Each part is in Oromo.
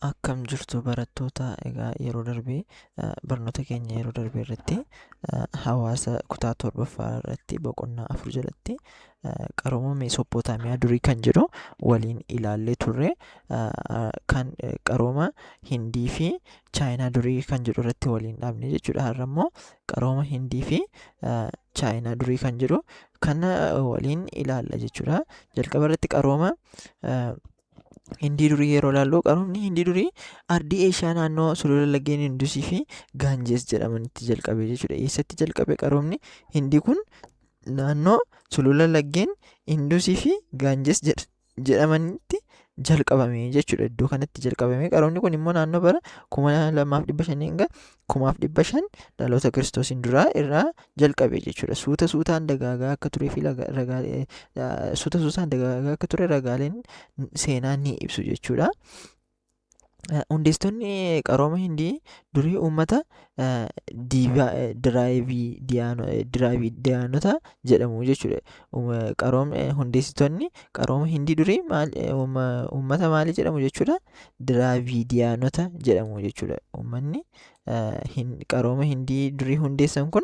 Akkam jirtu barattoota, egaa yeroo darbee barnoota keenya yeroo darbee irratti hawaasa kutaa torbaffaa irratti boqonnaa 4 jalatti qarooma Meesopootaamiyaa durii kan jedhu waliin ilaallee turre. Kan qarooma Hindii fi Chaayinaa durii kan jedhu irratti waliin dhaabne jechuudha. Har'a immoo qarooma Hindii fi Chaayinaa durii kan jedhu kana waliin ilaalla jechuudha. Jalqaba irratti qarooma Hindii durii yeroo ilaallu, qaroomni Hindii durii ardii Eeshiyaa naannoo sulula laggeen Indusii fi Gaanjees jedhamanitti jalqabe jechuudha. Eessatti jalqabe qaroomni Hindii kun? Naannoo sulula laggeen Indusii fi Gaanjees jedhamanitti jalqabame jechuudha. Iddoo kanatti jalqabame. Qaroomni kun immoo naannoo bara 2500 hanga 1500 dhaloota Kiristoosiin duraa irraa jalqabe jechuudha. Suuta suutaan dagaagaa akka turee fi ragaaleen seenaa ni ibsu jechuudha. Hundeessitoonni qarooma Hindii durii uummata Diraavidiyaanota jedhamu jechuudha. Hundeessitoonni qarooma Hindii durii uummata maalii jedhamu jechuudha? Diraavidiyaanota jedhamu jechuudha. Uummanni qarooma Hindii durii hundeessan kun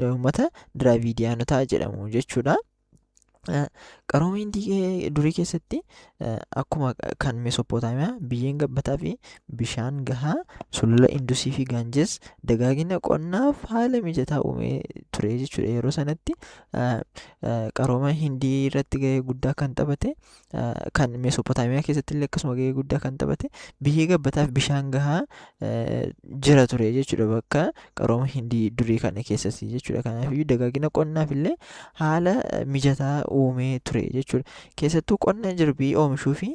uummata Diraavidiyaanotaa jedhamu jechuudha. Qarooma Hindii durii keessatti akkuma kan Meesopootaamiyaa biyyeen gabbataa fi bishaan gahaa sulula Indusii fi Gaanjees dagaagina qonnaaf haala mijataa uumee ture jechuudha. Yeroo sanatti qarooma Hindii irratti gahee guddaa kan taphate, kan Meesopootaamiyaa keessatti illee akkasuma gahee guddaa kan taphate biyyee gabbataa fi bishaan gahaa jira ture jechuudha bakka qarooma Hindii durii kana keessatti jechuudha. Kanaafuu dagaagina qonnaaf illee haala mijataa uumee ture jechuudha. Keessattuu qonna jirbii oomishuu fi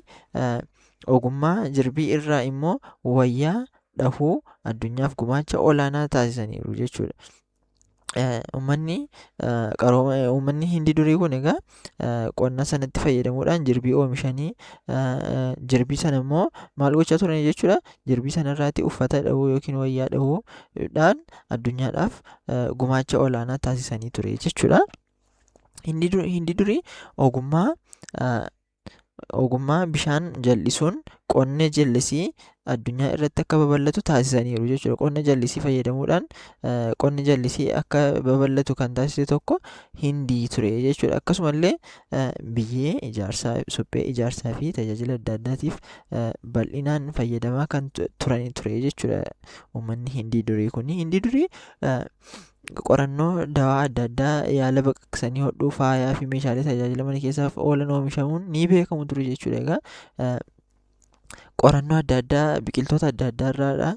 ogummaa jirbii irraa immoo wayyaa dhahuu addunyaaf gumaacha olaanaa taasisaniiru jechuudha. Uummanni Hindii durii kun egaa qonna sanatti fayyadamuudhaan jirbii oomishanii, jirbii sana immoo maal gochaa turan jechuudha? Jirbii sanarraati uffata dhahuu yookiin wayyaa dhahuudhaan addunyaadhaaf gumaacha olaanaa taasisanii ture jechuudha. Hindii durii ogummaa bishaan jallisuun qonna jallisii addunyaa irratti akka babal'atu taasisaniiru jechuudha. Qonna jallisii fayyadamuudhaan qonni jallisii akka babal'atu kan taasise tokko Hindii ture jechuudha. Akkasumallee biyyee ijaarsaa, suphee ijaarsaa fi tajaajila adda addaatiif bal'inaan fayyadamaa kan turan ture jechuudha uummanni Hindii durii kun. Hindii durii qorannoo dawaa adda addaa yaala baqaqsanii hodhuu, faayaa fi meeshaalee tajaajila mana keessaaf oolan oomishamuun ni beekamu ture jechuudha. Egaa qorannoo adda addaa biqiltoota adda addaa irraa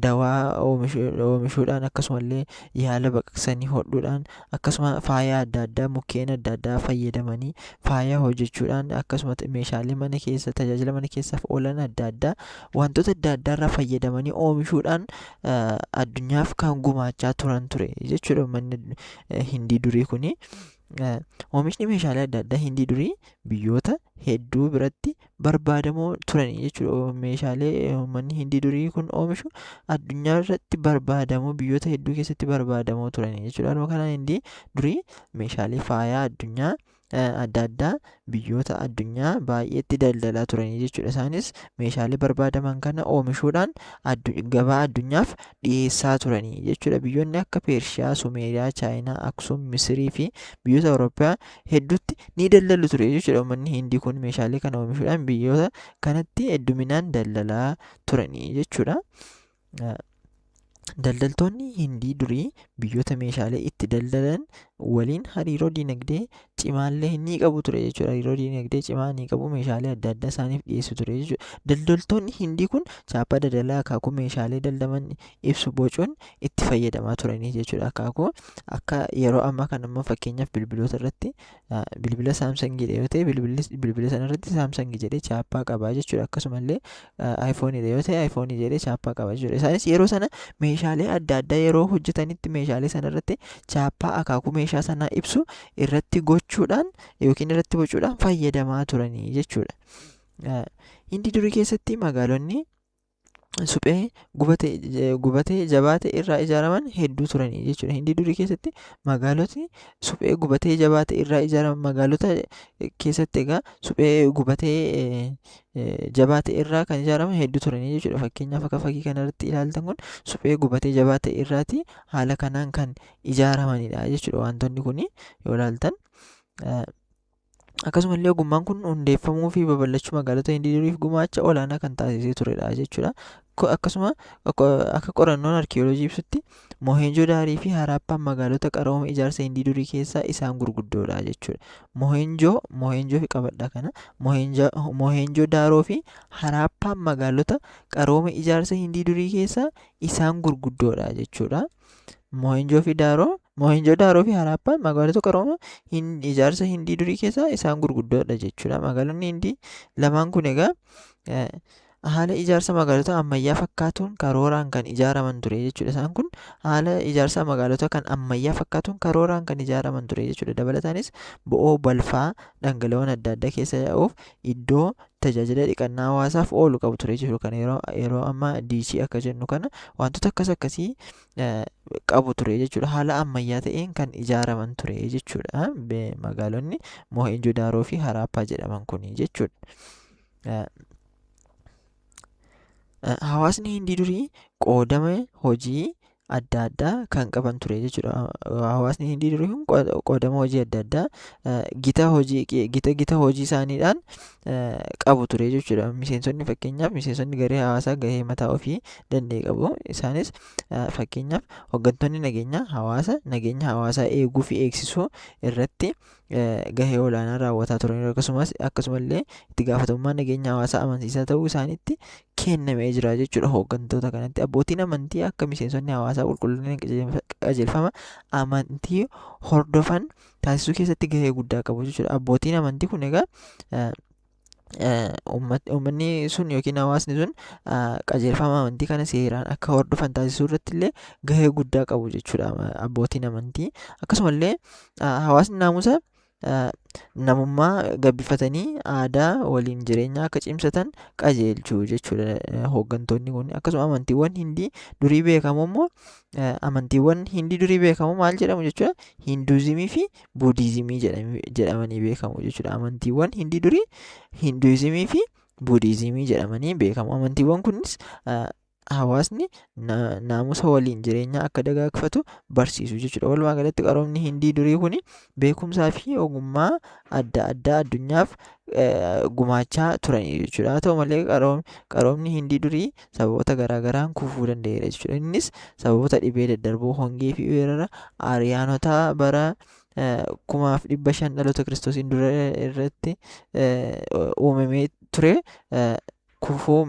dawaa oomishuudhaan akkasumallee yaala baqaqsanii hodhuudhaan akkasuma faayaa adda addaa mukkeen adda addaa fayyadamanii faayaa hojjechuudhaan akkasuma meeshaalee mana keessa tajaajila mana keessaaf oolan adda addaa wantoota adda addaa irraa fayyadamanii oomishuudhaan addunyaaf kan gumaachaa turan ture jechuudha uummanni Hindii durii kuni. Oomishni meeshaalee adda addaa Hindii durii biyyoota hedduu biratti barbaadamoo turanii jechuudha. Meeshaalee uummanni Hindii durii kun oomishu addunyaa irratti barbaadamoo biyyoota hedduu keessatti barbaadamoo turanii jechuudha. Haaluma kanaan Hindii durii meeshaalee faayaa addunyaa adda addaa biyyoota addunyaa baay'eetti daldalaa turanii jechuudha. Isaanis meeshaalee barbaadaman kana oomishuudhaan gabaa addunyaaf dhiyeessaa turanii jechuudha. Biyyoonni akka Pershiyaa, Sumeeriyaa, Chaayinaa, Aksum, Misirii fi biyyoota Awurooppaa hedduutti ni daldalu ture jechuudha. Uummanni Hindii kun meeshaalee kana oomishuudhaan biyyoota kanatti hedduminaan daldalaa turanii jechuudha. Daldaltoonni Hindii durii biyyoota meeshaalee itti daldalan waliin hariiroo dinagdee cimaallee ni qabu ture jechuudha. Hariiroo dinagdee cimaa ni qabu, meeshaalee adda addaa isaaniif dhiyeessu ture jechuudha. Daldaltoonni Hindii kun chaappaa daldalaa akaakuu meeshaalee daldaman ibsu bocuun itti fayyadamaa turanii jechuudha. Akaakuu akka yeroo ammaa kana immoo fakkeenyaaf bilbiloota irratti bilbila saamsangidha yoo ta'e bilbila sana irratti saamsangi jedhee chaappaa qabaa jechuudha. Akkasumallee aayifoonidha yoo ta'e aayifoonii jedhee chaappaa qabaa jechuudha. Isaanis yeroo sana meeshaalee adda addaa yeroo hojjetanitti meeshaalee sana irratti chaappaa akaakuu meeshaa sanaa ibsu irratti gochuudhaan yookiin irratti bocuudhaan fayyadamaa turanii jechuudha. Hindii durii keessatti magaalonni suphee gubatee jabaate irraa ijaaraman hedduu turanii jechuudha. Hindii durii keessatti magaalotni suphee gubatee jabaate irraa ijaaraman magaalota keessatti egaa suphee gubatee jabaate irraa kan ijaaraman hedduu turanii jechuudha. Fakkeenyaaf akka fakkii kanarratti ilaaltan kun suphee gubatee jabaate irraati haala kanaan kan ijaaramanidha jechuudha. Wantoonni kun yoo ilaaltan akkasumallee ogummaan kun hundeeffamuu fi babal'achuu magaalota Hindii duriif gumaacha olaanaa kan taasisee turedha jechuudha. Akkasuma akka qorannoon arkiyooloojii ibsutti Mohenjo-daarii fi Haraappaan magaalota qarooma ijaarsa Hindii durii keessaa isaan gurguddoodha jechuudha. Mohenjoo fi qabadha kana Mohenjo-daaroo fi Haraappaan magaalota qarooma ijaarsa Hindii durii keessaa isaan gurguddoodha jechuudha. Mohenjo-daaroo fi Haraappaan magaalota qarooma ijaarsa Hindii durii keessaa isaan gurguddoodha jechuudha. Magaalonni Hindii lamaan kun egaa haala ijaarsa magaalota ammayyaa fakkaatuun karooraan kan ijaaraman ture jechuudha. Isaan kun haala ijaarsa magaalota kan ammayyaa fakkaatuun karooraan kan ijaaraman ture jechuudha. Dabalataanis bo'oo balfaa dhangala'oon adda addaa keessa yaa'uuf iddoo tajaajila dhiqannaa hawaasaaf oolu qabu ture jechuudha. Kan yeroo ammaa diishii akka jennu kana wantoota akkasii qabu ture jechuudha. Haala ammayyaa ta'een kan ijaaraman ture jechuudha. Magaalonni Mohenjo-daaroo fi Haraappaa jedhaman kuni jechuudha. Hawaasni Hindii durii qoodama hojii adda addaa kan qaban ture jechuudha. Hawaasni Hindii durii kun qoodama hojii adda addaa gita hojii isaaniidhaan qabu ture jechuudha. Fakkeenyaaf miseensonni garee hawaasaa gahee mataa ofii danda'e qabu. Isaanis fakkeenyaaf hooggantoonni nageenya hawaasaa eeguu fi eegsisuu irratti gahee olaanaa raawwataa turan. Akkasumallee itti gaafatamummaan nageenya hawaasaa amansiisaa ta'uu isaaniitti kennamee jira jechuudha. Hooggantoota kanatti abbootiin amantii akka miseensonni hawaasaa qulqullina qajeelfama amantii hordofan taasisuu keessatti gahee guddaa qabu jechuudha. Abbootiin amantii kun egaa uummanni sun yookiin hawaasni sun qajeelfama amantii kana seeraan akka hordofan taasisuu irratti illee gahee guddaa qabu jechuudha abbootiin amantii. Akkasumallee hawaasni naamusa namummaa gabbifatanii aadaa waliin jireenya akka cimsatan qajeelchuu jechuudha hooggantoonni kun. Akkasuma amantiiwwan Hindii durii beekamoo immoo maal jedhamu jechuudha? Hinduuzimii fi Buudizimii jedhamanii beekamu jechuudha. Amantiiwwan Hindii durii Hinduuzimii fi Buudizimii jedhamanii beekamu. Amantiiwwan kunis hawaasni naamusa waliin jireenya akka dagaagfatu barsiisu jechuudha. Walumaa galatti qaroomni Hindii durii kun beekumsaa fi ogummaa adda addaa addunyaaf gumaachaa turanii jechuudha. Haa ta'u malee qaroomni Hindii durii sababoota garaagaraan kufuu danda'eera jechuudha. Innis sababoota dhibee daddarboo, hongee fi weerara Aariyaanotaa bara 1500 dhaloota Kiristoosiin dura irratti uumamee ture. Kufuu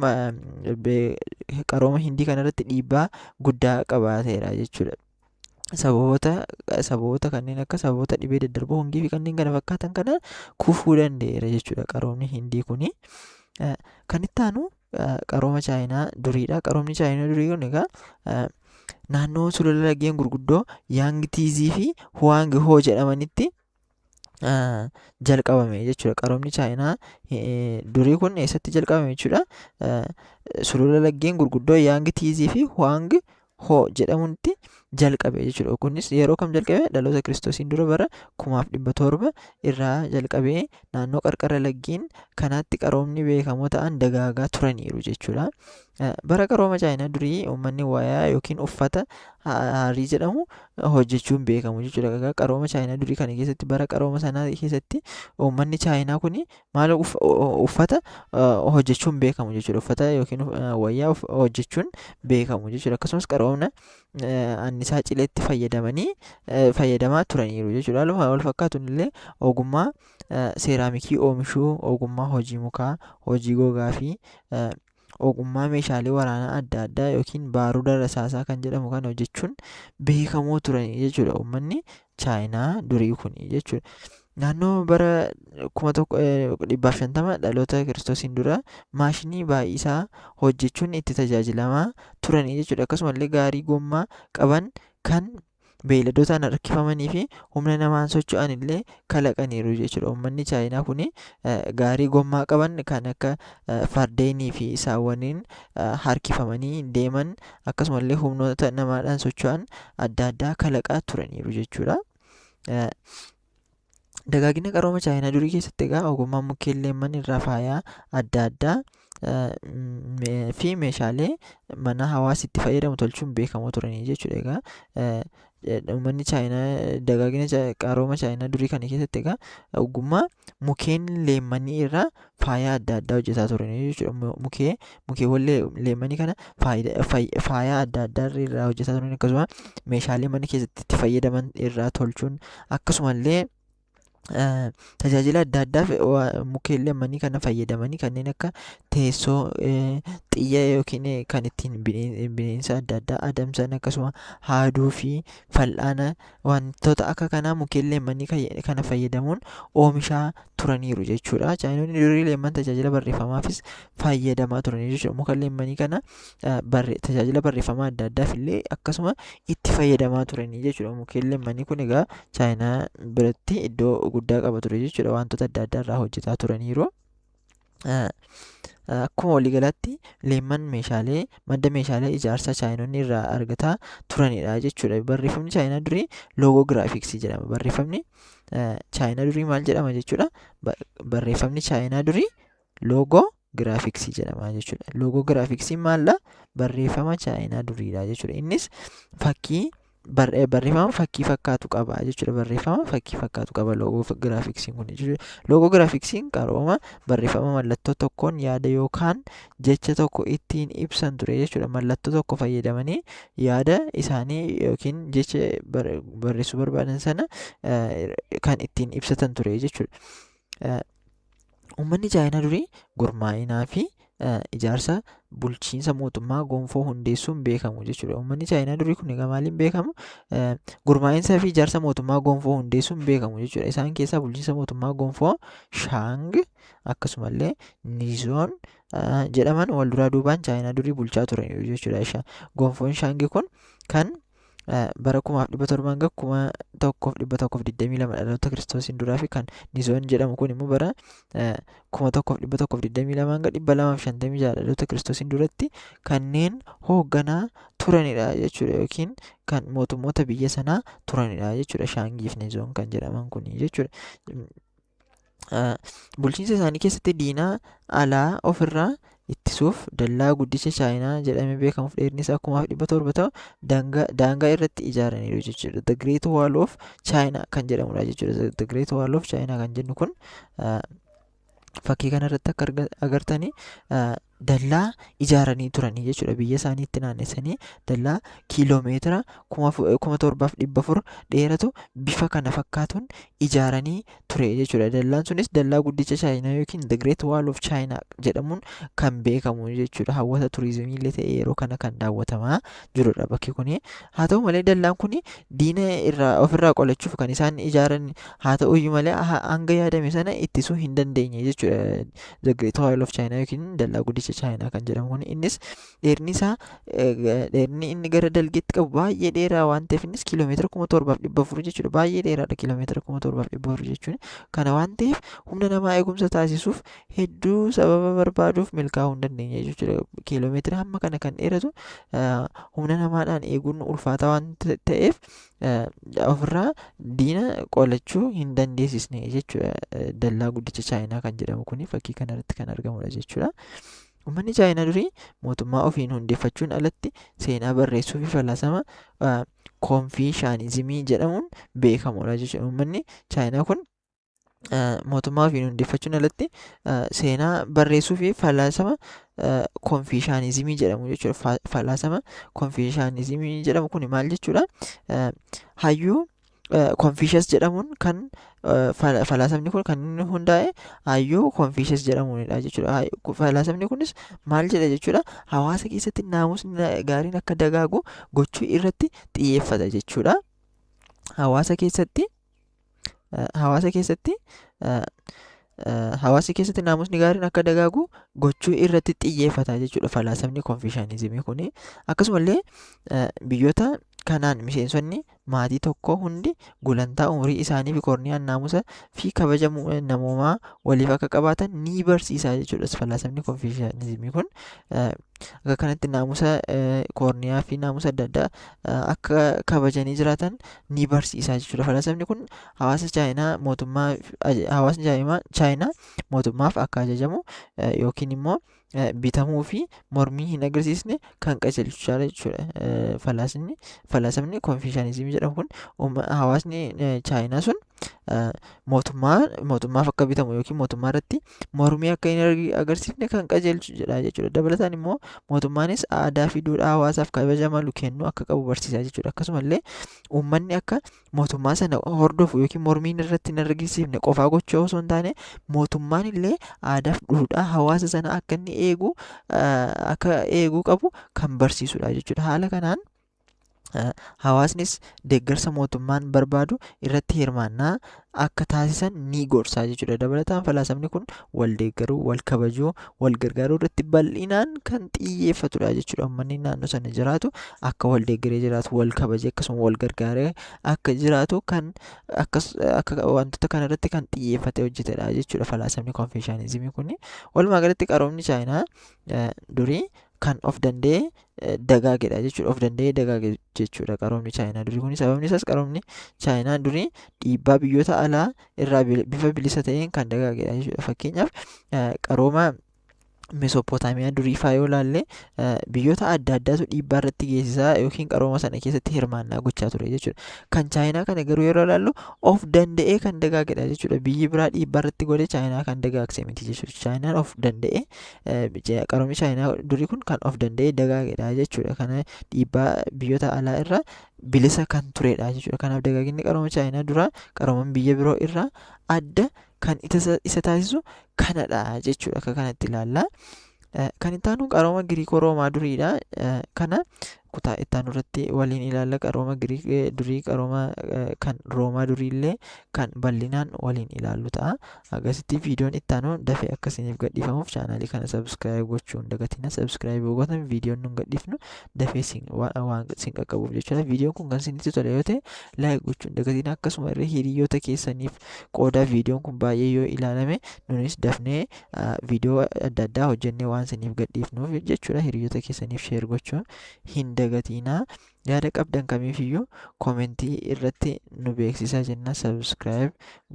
qarooma Hindii kanarratti dhiibbaa guddaa qabaateera jechuudha. Sababoota kanneen akka sababoota dhibee daddarboo, hongee fi kanneen kana fakkaatan kana kufuu danda'eera jechuudha qaroomni Hindii kuni. Kan itti aanu qarooma Chaayinaa duriidha. Qaroomni Chaayinaa durii kun egaa naannoo sulula laggeen gurguddoo Yaangtiizii fi Huwaangihoo jedhamanitti jalqabame jechuudha. Qaroomni Chaayinaa durii kun eessatti jalqabame jechuudha? Sulula laggeen gurguddoo Yaangtiizii fi Huwaangihoo jedhamutti jalqabe jechuudha. Kunis yeroo kam jalqabe? Dhaloota Kiristoosiin dura bara 1700 irraa jalqabee naannoo qarqara laggeen kanaatti qaroomni beekamoo ta'an dagaagaa turaniiru jechuudha. Bara qarooma Chaayinaa durii uummanni wayaa yookiin uffata haarii jedhamu hojjechuun beekamu jechuudha. Qarooma Chaayinaa durii kana keessatti bara qarooma sanaa keessatti uummanni Chaayinaa kun maal uffata hojjechuun beekamu jechuudha. Uffata yookiin wayyaa hojjechuun beekamu jechuudha. Akkasumas qaroomna annisaa cileetti fayyadamaa turaniiru jechuudha. Haaluma wal fakkaatuun illee ogummaa seeraamikii oomishuu, ogummaa hojii mukaa, hojii gogaa fi ogummaa meeshaalee waraanaa adda addaa yookiin baaruuda rasaasaa kan jedhamu kana hojjechuun beekamoo turanii jechuudha uummanni Chaayinaa durii kuni jechuudha. Naannoo bara 1550 dhaloota Kiristoosiin dura maashinii baay'isaa hojjechuun itti tajaajilamaa turanii jechuudha. Akkasumallee gaarii gommaa qaban kan beeyladootaan harkifamanii fi humna namaan socho'an illee kalaqaniiru jechuudha. Uummanni Chaayinaa kun gaarii gommaa qaban kan akka fardeenii fi saawwaniin harkifamanii deeman akkasumallee humnoota namaadhaan socho'an adda addaa kalaqaa turaniiru jechuudha. Dagaagina qarooma Chaayinaa durii keessatti egaa ogummaan mukkeen leemman irraa faayaa adda addaa fi meeshaalee mana hawaasi itti fayyadamu tolchuun beekamoo turanii jechuudha. Egaa uummanni Chaayinaa dagaagina qarooma Chaayinaa durii kana keessatti egaa ogummaa mukkeen leemmanii irraa faayaa adda addaa hojjetaa turanii jechuudha. Mukeewwan leemmanii kana faayaa adda addaa irraa hojjetaa turanii akkasuma meeshaalee mana keessatti itti fayyadaman irraa tolchuun akkasumallee tajaajila adda addaaf mukkeen leemmanii kana fayyadamanii kanneen akka teessoo, xiyya yookiin kan ittiin bineensa adda addaa adamsan akkasuma haaduu fi fal'aana wantoota akka kanaa mukkeen leemmanii kana fayyadamuun oomishaa turaniiru jechuudha. Chaayinoonni durii leemman tajaajila barreeffamaafis fayyadamaa turanii jechuudha. Muka leemmanii kana tajaajila barreeffamaa adda addaaf illee akkasuma itti fayyadamaa turanii jechuudha. Mukkeen leemmanii kun egaa Chaayinaa biratti iddoo guddaa qaba ture jechuudha. Wantoota adda addaa irraa hojjetaa turaniiru. Akkuma waliigalaatti leemman madda meeshaalee ijaarsaa Chaayinoonni irraa argataa turanidha jechuudha. Barreeffamni Chaayinaa durii loogogiraafiksii jedhama. Barreeffamni Chaayinaa durii maal jedhama jechuudha? Barreeffamni Chaayinaa durii loogogiraafiksii jedhama jechuudha. Loogogiraafiksiin maalla? Barreeffama Chaayinaa duriidha jechuudha. Innis barreeffama fakkii fakkaatu qaba jechuudha. Barreeffama fakkii fakkaatu qaba loogogiraafiksiin kun jechuudha. Loogogiraafiksiin qarooma barreeffama mallattoo tokkoon yaada yookaan jecha tokko ittiin ibsan ture jechuudha. Mallattoo tokko fayyadamanii yaada isaanii yookiin jecha barreessuu barbaadan sana kan ittiin ibsatan ture jechuudha. Uummanni Chaayinaa durii gurmaa'inaa fi ijaarsa bulchiinsa mootummaa gonfoo hundeessuun beekamu jechuudha. Uummanni Chaayinaa durii kun egaa maaliin beekamu? Gurmaa'insaa fi ijaarsa mootummaa gonfoo hundeessuun beekamu jechuudha. Isaan keessaa bulchiinsa mootummaa gonfoo Shaang akkasumallee Nizoon jedhaman wal duraa duubaan Chaayinaa durii bulchaa turaniiru jechuudha. Gonfoon Shaangi kun kan bara 1700 hanga 1122 dhaloota Kiristoosiin duraa fi kan Nizoon jedhamu kun immoo bara 1122 hanga 256 dhaloota Kiristoosiin duratti kanneen hoogganaa turanidha jechuudha. Yookiin kan mootummoota biyya sanaa turanidha jechuudha. Shaangii fi Nizoon kan jedhaman kun jechuudha. Bulchiinsa isaanii keessatti diinaa alaa ofirraa ittisuuf dallaa guddicha Chaayinaa jedhamee beekamuuf dheerinni isaa 1700 ta'u daangaa irratti ijaaraniiru jechuudha. The Great Wall of China kan jedhamudha jechuudha. The Great Wall of China kan jennu kun fakkii kanarratti akka agartanii dallaa ijaaranii turanii jechuudha. Biyya isaaniitti naannessanii dallaa kiiloomeetira 1700 dheeratu bifa kana fakkaatuun ijaaranii ture jechuudha. Dallaan sunis dallaa guddicha Chaayinaa yookiin The Great Wall of China jedhamuun kan beekamu jechuudha. Hawwata turizimii illee ta'ee yeroo kana kan daawwatamaa jirudha bakki kuni. Haa ta'u malee dallaan kuni diina ofirraa qolachuuf kan isaan ijaaran haa ta'uyyuu malee hanga yaadame sana ittisuu hin dandeenye jechuudha. The Great Wall of China yookiin dallaa guddicha Chaayinaa kan jedhamu kun innis dheerinni inni gara dalgeetti qabu baay'ee dheeraa waan ta'eef innis kiiloomeetira 1700 jechuudha. Baay'ee dheeraadha kiiloomeetira 1700 jechuun. Kana waan ta'eef humna namaa eegumsa taasisuuf hedduu sababa barbaaduuf milkaa'uu hin dandeenye jechuudha. Kiiloomeetira hamma kana kan dheeratu humna namaadhaan eeguun ulfaataa waan ta'eef ofirraa diina qolachuu hin dandeessisne jechuudha. Dallaa guddicha Chaayinaa kan jedhamu kun fakkii kanarratti kan argamudha jechuudha. Uummanni Chaayinaa durii mootummaa ofiin hundeeffachuun alatti seenaa barreessuu fi falaasama Konfiishaanizimii jedhamuun beekamudha jechuudha. Uummanni Chaayinaa kun mootummaa ofiin hundeeffachuun alatti seenaa barreessuu fi falaasama Konfiishaanizimii jedhamu jechuudha. Falaasama Konfiishaanizimii jedhamu kun maal jechuudha? Hayyuu Konfiishas jedhamuun kan falaasamni kun kan inni hundaa'e hayyuu Konfiishas jedhamuunidha jechuudha. Falaasamni kunis maal jedha jechuudha? Hawaasa keessatti naamusni gaariin akka dagaagu gochuu irratti xiyyeeffata jechuudha. Hawaasa keessatti naamusni gaariin akka dagaagu gochuu irratti xiyyeeffata jechuudha falaasamni Konfiishaanizimii kuni. Akkasumallee biyyoota Kanaan miseensonni maatii tokkoo hundi gulantaa umurii isaanii fi korniyaan naamusa fi kabaja namoomaa waliif akka qabaatan ni barsiisa jechuudha. Falaasamni konfiishiyaniizimii kun akka kanatti naamusa korniyaa fi naamusa adda addaa akka kabajanii jiraatan ni barsiisa jechuudha. Falaasamni kun hawaasni chaayinaa mootummaaf akka ajajamu yookiin immoo bitamuu fi mormii hin agarsiisne kan qajeelchaa jechuudha. Falaasamni konfiishiyaniizimii jedhamu kun hawaasni chaayinaa sun mootummaaf akka bitamu yookiin mootummaa irratti mormii akka hin agarsiifne kan qajeelchu jedha jechuudha. Dabalataan immoo mootummaanis aadaa fi duudhaa hawaasaaf kabaja malu kennuu akka qabu barsiisa jechuudha. Akkasumallee uummanni akka mootummaa sana hordofu yookiin mormiin irratti hin agarsiifne qofaa gochuu osoo hin taane mootummaan illee aadaa fi duudhaa hawaasa sana akka inni eeguu qabu kan barsiisudha jechuudha. Haala kanaan hawaasnis deeggarsa mootummaan barbaadu irratti hirmaannaa akka taasisan ni gorsaa jechuudha. Dabalataan falaasamni kun wal deeggaruu, wal kabajuu, wal gargaaruu irratti bal'inaan kan xiyyeeffatudha jechuudha. Uummanni naannoo sana jiraatu akka wal deeggaree jiraatu, wal kabajee akkasuma wal gargaaree akka jiraatu kan akka wantoota kana irratti kan xiyyeeffatee hojjetedha jechuudha. Falaasamni konfiishiyaniizimii kun walumaa galatti qaroomni chaayinaa durii kan of danda'ee dagaagedha jechuudha. Of danda'ee dagaage jechuudha qaroomni chaayinaa durii kun. Sababni isaas qaroomni chaayinaa durii dhiibbaa biyyoota alaa irraa bifa bilisa ta'een kan dagaagedha jechuudha. Fakkeenyaaf qarooma Mesopootaamiyaa durii faa yoo ilaalle biyyoota adda addaatu dhiibbaa irratti geessisaa yookiin qarooma sana keessatti hirmaannaa gochaa ture jechuudha. Kan chaayinaa kana garuu yeroo ilaallu of danda'ee kan dagaagedha jechuudha. Biyyi biraa dhiibbaa irratti godhe chaayinaa kan dagaagse miti jechuudha. Chaayinaan of danda'ee qaroomni chaayinaa durii kun kan of danda'ee dagaagedha jechuudha. Kana dhiibbaa biyyoota alaa irraa bilisa kan turedha jechuudha. Kanaaf dagaaginni qarooma chaayinaa duraa qarooman biyya biroo irraa adda kan isa taasisu kanadha jechuudha. Akka kanatti ilaalla. Kan itti aanu qarooma Giriikoo Roomaa duriidha. Kana kutaa itti aanu irratti waliin ilaalla. Qarooma Giriik durii qarooma kan Roomaa duriillee kan bal'inaan waliin ilaallu ta'a. Akkasitti viidiyoon itti aanu dafee akka isiniif gadhiifamuuf chaanaalii kana sabskiraayib gochuu hin dagatina. Sabskiraayib gootan viidiyoon nun gadhiifnu dafee waan isin qaqqabuuf jechuudha. Viidiyoon kun kan isinitti tole yoo ta'e laayik gochuu hin dagatina. Akkasuma illee hiriyoota keessaniif qooda viidiyoon kun baay'ee yoo ilaalame nunis dafnee viidiyoo adda addaa hojjennee waan isiniif gadhiifnuuf jechuudha. Hiriyoota keessaniif sheer gochuu hin dagatina. Yaada qabdan kamiifiyyuu koomentii irratti nu beeksisaa jenna. Sabskiraayib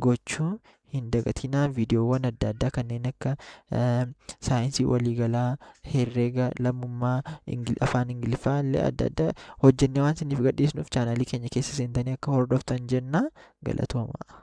gochuu hin dagatina. Viidiyoowwan adda addaa kanneen akka saayinsii waliigalaa, herreega, lammummaa, afaan Ingiliffaa illee adda addaa hojjennee waan isiniif gadhiisnuuf chaanaalii keenya keessa seentanii akka hordoftan jenna. Galatooma.